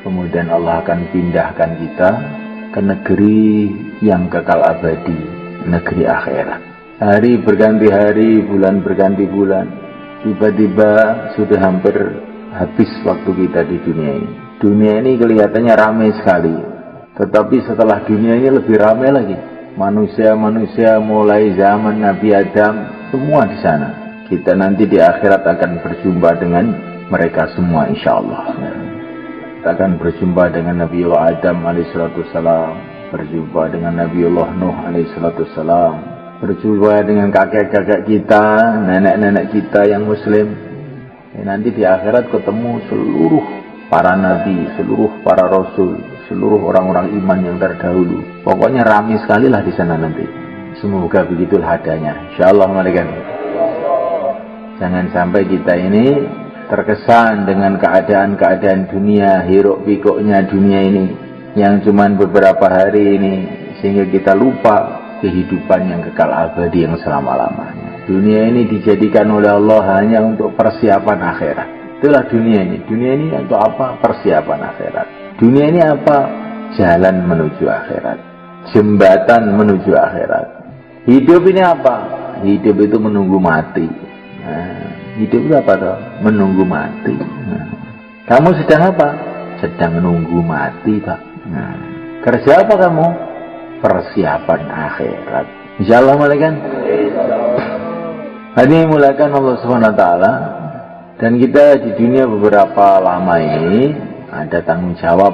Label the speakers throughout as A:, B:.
A: kemudian Allah akan pindahkan kita ke negeri yang kekal abadi, negeri akhirat. Hari berganti hari, bulan berganti bulan, tiba-tiba sudah hampir habis waktu kita di dunia ini. Dunia ini kelihatannya ramai sekali, tetapi setelah dunia ini lebih ramai lagi. Manusia-manusia mulai zaman Nabi Adam, semua di sana. Kita nanti di akhirat akan berjumpa dengan mereka semua insya Allah. Kita akan berjumpa dengan Nabiullah Adam alaihissalam, berjumpa dengan Nabiullah Nuh alaihissalam, berjumpa dengan kakek-kakek kita, nenek-nenek kita yang muslim. Nanti di akhirat ketemu seluruh para nabi, seluruh para rasul, seluruh orang-orang iman yang terdahulu. Pokoknya ramai sekali lah di sana nanti. Semoga begitulah adanya. Insyaallah malaikat. Jangan sampai kita ini terkesan dengan keadaan-keadaan dunia, hiruk pikuknya dunia ini yang cuman beberapa hari ini, sehingga kita lupa kehidupan yang kekal abadi yang selama-lamanya. Dunia ini dijadikan oleh Allah hanya untuk persiapan akhirat. Itulah dunia ini. Dunia ini untuk apa? Persiapan akhirat. Dunia ini apa? Jalan menuju akhirat, jembatan menuju akhirat. Hidup ini apa? Hidup itu menunggu mati. Hidup itu apa toh? Menunggu mati. Kamu sedang apa? Sedang menunggu mati, Pak. Kerja apa kamu? Persiapan akhirat. Insyaallah malaikat. Hadirin mulakan Allah Subhanahu wa taala. Dan kita di dunia beberapa lama ini ada tanggung jawab.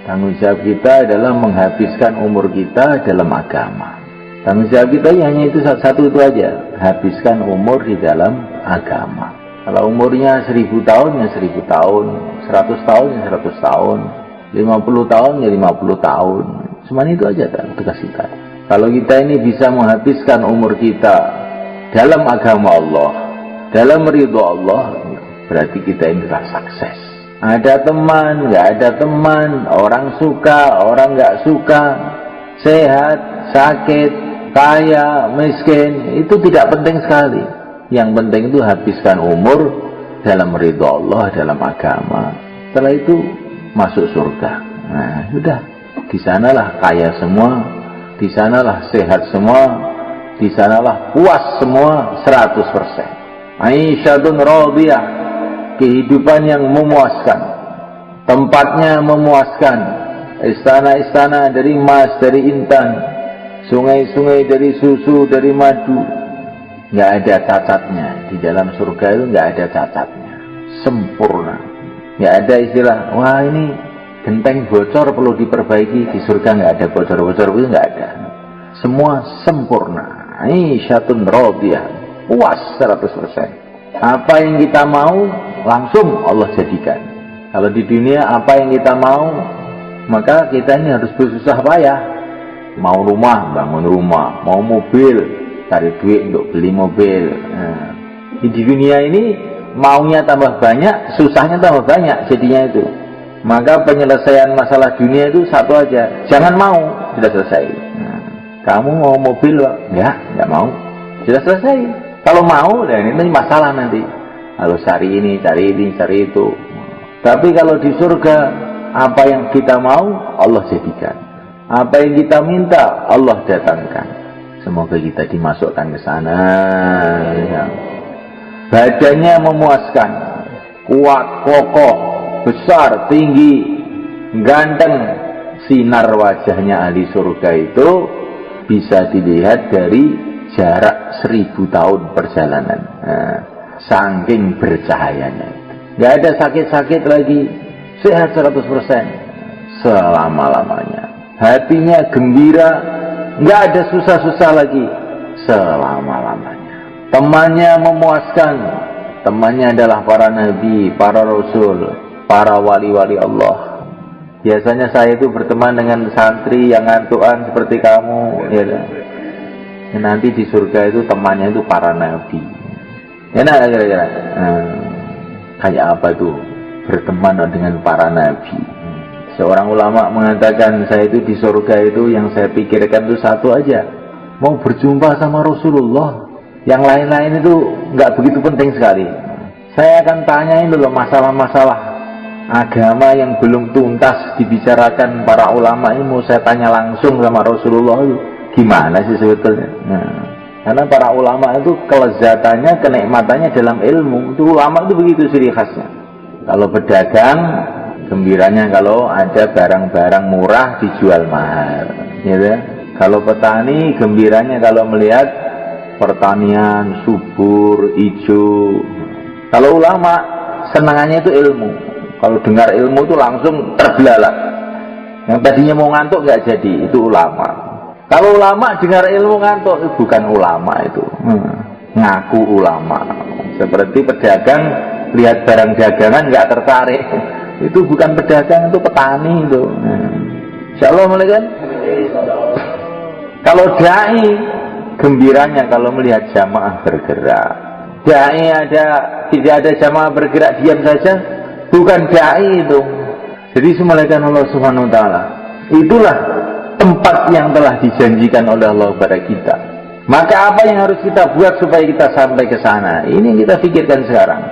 A: Tanggung jawab kita adalah menghabiskan umur kita dalam agama. Tanggung jawab kita hanya itu satu itu aja, habiskan umur di dalam agama. Kalau umurnya 1000 tahun ya 1000 tahun, 100 tahun ya 100 tahun, 50 tahun ya 50 tahun. Semuanya itu aja tugas kita. Kalau kita ini bisa menghabiskan umur kita dalam agama Allah, dalam ridho Allah, berarti kita ini telah sukses. Ada teman, nggak ada teman, orang suka, orang nggak suka, sehat, sakit, kaya, miskin, itu tidak penting sekali. Yang penting itu habiskan umur dalam ridho Allah, dalam agama. Setelah itu masuk surga. Nah, sudah. Di sanalah kaya semua, di sanalah sehat semua, di sanalah puas semua 100%. Aisyatun radiyah, kehidupan yang memuaskan, tempatnya memuaskan, istana-istana dari emas, dari intan, sungai-sungai dari susu, dari madu, nggak ada cacatnya. Di dalam surga itu nggak ada cacatnya, sempurna. Nggak ada istilah, wah ini genteng bocor perlu diperbaiki. Di surga nggak ada bocor-bocor, itu nggak ada. Semua sempurna. Aisyatun radiyah, puas 100%. Apa yang kita mau langsung Allah jadikan. Kalau di dunia apa yang kita mau, maka kita ini harus bersusah payah. Mau rumah, bangun rumah. Mau mobil, cari duit untuk beli mobil. Nah, di dunia ini maunya tambah banyak, susahnya tambah banyak jadinya itu. Maka penyelesaian masalah dunia itu satu aja, jangan mau, sudah selesai. Nah, kamu mau mobil, nggak mau, sudah selesai. Kalau mau, dan ini masalah nanti. Harus cari ini, cari itu. Tapi kalau di surga, apa yang kita mau, Allah jadikan. Apa yang kita minta, Allah datangkan. Semoga kita dimasukkan ke sana. Ya. Badannya memuaskan, kuat, kokoh, besar, tinggi, ganteng. Sinar wajahnya ahli surga itu bisa dilihat dari jarak 1000 tahun perjalanan. Nah, saking bercahayanya. Gak ada sakit-sakit lagi, sehat 100% selama-lamanya. Hatinya gembira, gak ada susah-susah lagi selama-lamanya. Temannya memuaskan. Temannya adalah para nabi, para rasul, para wali-wali Allah. Biasanya saya itu berteman dengan santri yang ngantukan seperti kamu, ya. Nanti di surga itu temannya itu para nabi. Enak kira-kira. Kayak apa tuh berteman dengan para nabi? Seorang ulama mengatakan, saya itu di surga itu yang saya pikirkan itu satu aja, mau berjumpa sama Rasulullah. Yang lain-lain itu nggak begitu penting sekali. Saya akan tanyain dulu masalah-masalah agama yang belum tuntas dibicarakan para ulama ini mau saya tanya langsung sama Rasulullah itu gimana sih sebetulnya. Nah, karena para ulama itu kelezatannya, kenikmatannya dalam ilmu. Itu ulama itu begitu ciri khasnya. Kalau pedagang, gembiranya kalau ada barang-barang murah dijual mahal, gitu. Kalau petani, gembiranya kalau melihat pertanian subur, hijau. Kalau ulama, senangannya itu ilmu. Kalau dengar ilmu itu langsung terbelalak. Yang tadinya mau ngantuk nggak jadi, itu ulama. Kalau ulama dengar ilmu ngantuk, itu bukan ulama itu. Ngaku ulama. Seperti pedagang lihat barang dagangan nggak tertarik. Itu bukan pedagang, itu petani itu. Insya Allah mulai kan? Kalau dai, gembiranya kalau melihat jamaah bergerak. Dai tidak ada jamaah bergerak diam saja, bukan dai itu. Jadi semulaikan Allah Subhanahu Wa Taala. Itulah tempat yang telah dijanjikan oleh Allah kepada kita. Maka apa yang harus kita buat supaya kita sampai ke sana? Ini yang kita pikirkan sekarang.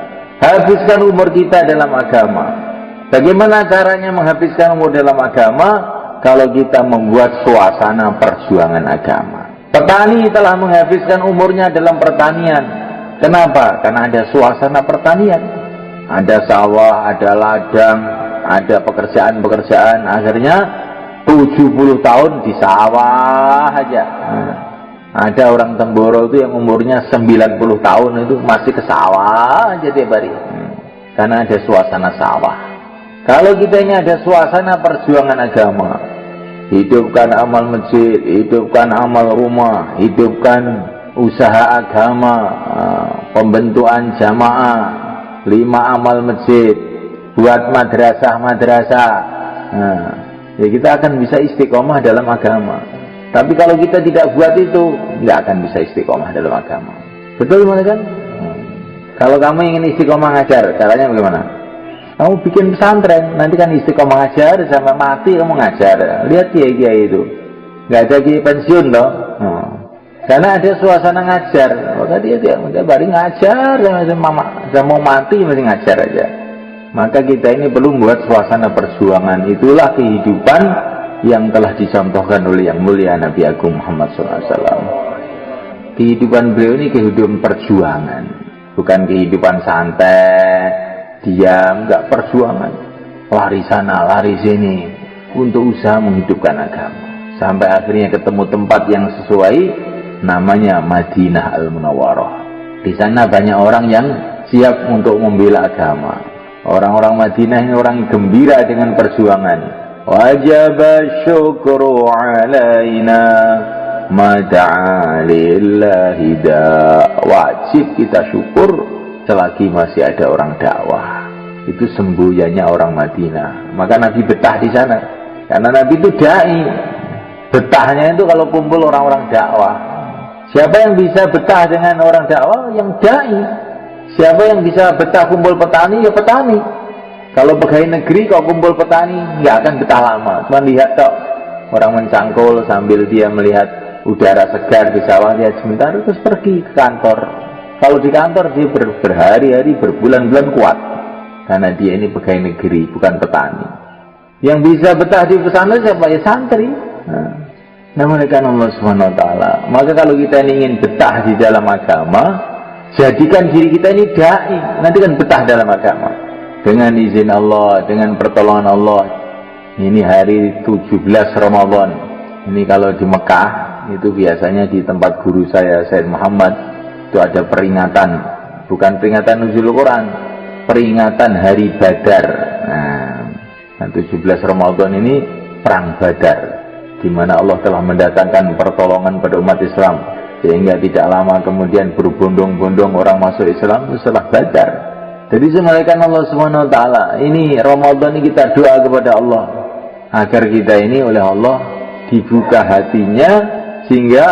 A: Habiskan umur kita dalam agama. Bagaimana caranya menghabiskan umur dalam agama? Kalau kita membuat suasana perjuangan agama. Petani telah menghabiskan umurnya dalam pertanian. Kenapa? Karena ada suasana pertanian. Ada sawah, ada ladang, ada pekerjaan-pekerjaan. Akhirnya 70 tahun di sawah aja. Ada orang Temboro itu yang umurnya 90 tahun itu masih ke sawah aja tiap hari. Karena ada suasana sawah. Kalau kita ini ada suasana perjuangan agama, hidupkan amal masjid, hidupkan amal rumah, hidupkan usaha agama, pembentukan jamaah, 5 amal masjid, buat madrasah-madrasah. Ya kita akan bisa istiqomah dalam agama. Tapi kalau kita tidak buat itu, nggak akan bisa istiqomah dalam agama. Betul kan? Kalau kamu ingin istiqomah ngajar, caranya bagaimana? Kamu bikin pesantren, nanti kan istiqomah ngajar sampai mati kamu ngajar. Lihat kiai-kiai itu, nggak ada kiai pensiun loh. Karena ada suasana ngajar. Maka dia baru ngajar, sama mau mati masih ngajar aja. Maka kita ini perlu membuat suasana perjuangan. Itulah kehidupan yang telah dicontohkan oleh yang mulia Nabi Agung Muhammad SAW. Kehidupan beliau ini kehidupan perjuangan, bukan kehidupan santai. Diam, enggak, perjuangan. Lari sana, lari sini untuk usaha menghidupkan agama. Sampai akhirnya ketemu tempat yang sesuai, namanya Madinah Al-Munawwarah. Di sana banyak orang yang siap untuk membela agama. Orang-orang Madinah ini orang gembira dengan perjuangan. Wajib syukru alaina mada'a lillahi da. Wajib kita syukur selagi masih ada orang dakwah. Itu semboyannya orang Madinah. Maka Nabi betah di sana. Karena Nabi itu dai. Betahnya itu kalau kumpul orang-orang dakwah. Siapa yang bisa betah dengan orang dakwah? Yang dai. Siapa yang bisa betah kumpul petani? Ya petani. Kalau pegawai negeri kalau kumpul petani nggak akan betah lama. Cuma lihat tok, orang mencangkul sambil dia melihat udara segar di sawah, dia sebentar terus pergi ke kantor. Kalau di kantor dia berhari-hari, berbulan-bulan kuat. Karena dia ini pegawai negeri, bukan petani. Yang bisa betah di pesantren siapa? Ya santri. Namanya kan Allah Subhanahu Wa Taala. Maka kalau kita ingin betah di dalam agama, jadikan diri kita ini dai. Nanti kan betah dalam agama. Dengan izin Allah, dengan pertolongan Allah. Ini hari 17 Ramadan. Ini kalau di Mekah, itu biasanya di tempat guru saya, Said Muhammad, itu ada peringatan. Bukan peringatan nuzul Quran, peringatan hari Badar. Nah, 17 Ramadan ini perang Badar, di mana Allah telah mendatangkan pertolongan pada umat Islam, sehingga tidak lama kemudian berbondong-bondong orang masuk Islam itu setelah Badar. Jadi semalakan Allah Subhanahu Wa Taala, ini Ramadan ini kita doa kepada Allah agar kita ini oleh Allah dibuka hatinya sehingga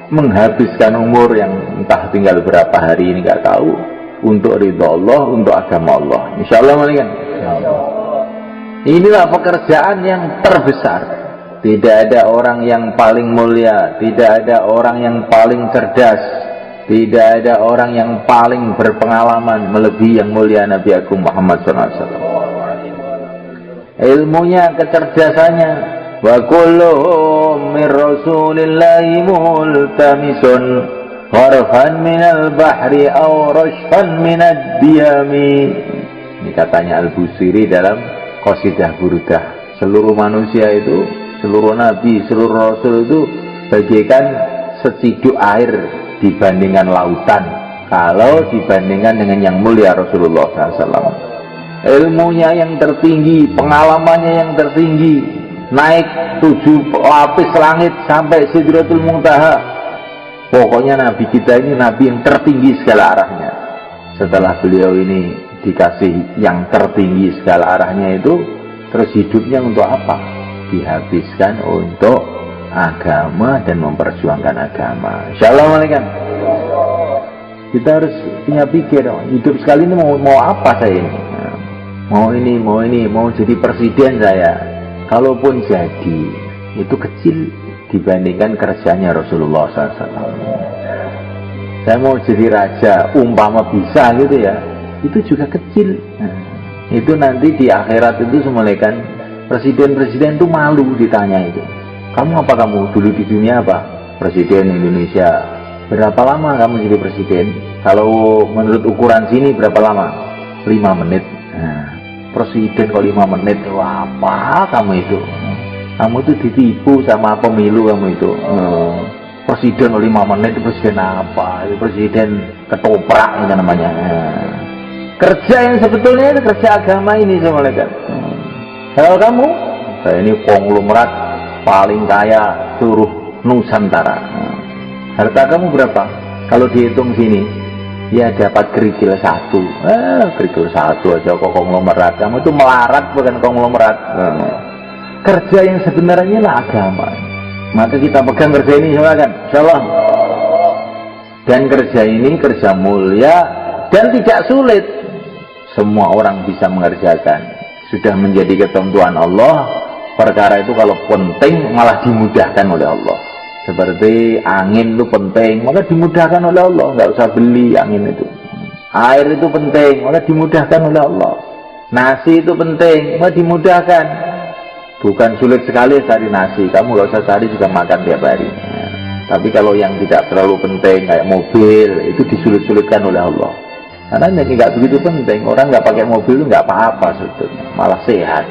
A: menghabiskan umur yang entah tinggal berapa hari ini nggak tahu, untuk ridha Allah, untuk agama Allah. Insya Allah kan? Inilah pekerjaan yang terbesar. Tidak ada orang yang paling mulia, tidak ada orang yang paling cerdas, tidak ada orang yang paling berpengalaman melebihi yang mulia Nabi Agung Muhammad SAW. ilmunya, kecerdasannya. Wa kulluhum min rasulillahi multamisun gharfan minal bahri aw rashfan minad diyami. Ini katanya Al-Busiri dalam Qasidah Burdah. Seluruh manusia itu, seluruh nabi, seluruh rasul itu bagaikan seciduk air dibandingkan lautan kalau dibandingkan dengan yang mulia Rasulullah SAW. Ilmunya yang tertinggi, pengalamannya yang tertinggi, naik 7 lapis langit sampai Sidratul Muntaha. Pokoknya nabi kita ini nabi yang tertinggi segala arahnya. Setelah beliau ini dikasih yang tertinggi segala arahnya itu, terus hidupnya untuk apa? Dihabiskan untuk agama dan memperjuangkan agama. Assalamualaikum. Kita harus punya pikir, hidup sekali ini mau apa saya ini? Mau jadi presiden saya. Kalaupun jadi, itu kecil dibandingkan kerjanya Rasulullah SAW. Saya mau jadi raja, umpama bisa gitu ya, itu juga kecil. Itu nanti di akhirat itu semulaikan presiden-presiden itu malu ditanya itu. Kamu dulu di dunia apa? Presiden Indonesia. Berapa lama kamu jadi presiden? Kalau menurut ukuran sini berapa lama? 5 menit. Presiden kalau 5 menit, apa kamu itu? Kamu itu ditipu sama pemilu kamu itu. Presiden 5 menit itu presiden apa? Itu presiden ketoprak itu namanya. Kerja yang sebetulnya itu kerja agama ini semulaikan. Kalau kamu, saya ini konglomerat paling kaya seluruh Nusantara. Harta kamu berapa? Kalau dihitung sini, ya dapat kerikil 1. Kerikil 1 aja kok konglomerat. Kamu itu melarat bukan konglomerat. Kerja yang sebenarnya lah agama. Maka kita pegang kerja ini silakan, insyaallah. Dan kerja ini kerja mulia dan tidak sulit. Semua orang bisa mengerjakan. Sudah menjadi ketentuan Allah. Perkara itu kalau penting malah dimudahkan oleh Allah. Seperti angin itu penting, maka dimudahkan oleh Allah. Nggak usah beli angin itu. Air itu penting, maka dimudahkan oleh Allah. Nasi itu penting, maka dimudahkan. Bukan sulit sekali cari nasi, kamu nggak usah cari juga makan tiap hari. Tapi kalau yang tidak terlalu penting kayak mobil, itu disulit-sulitkan oleh Allah. Karena nggak begitu penting, orang nggak pakai mobil itu nggak apa-apa sebetulnya, malah sehat.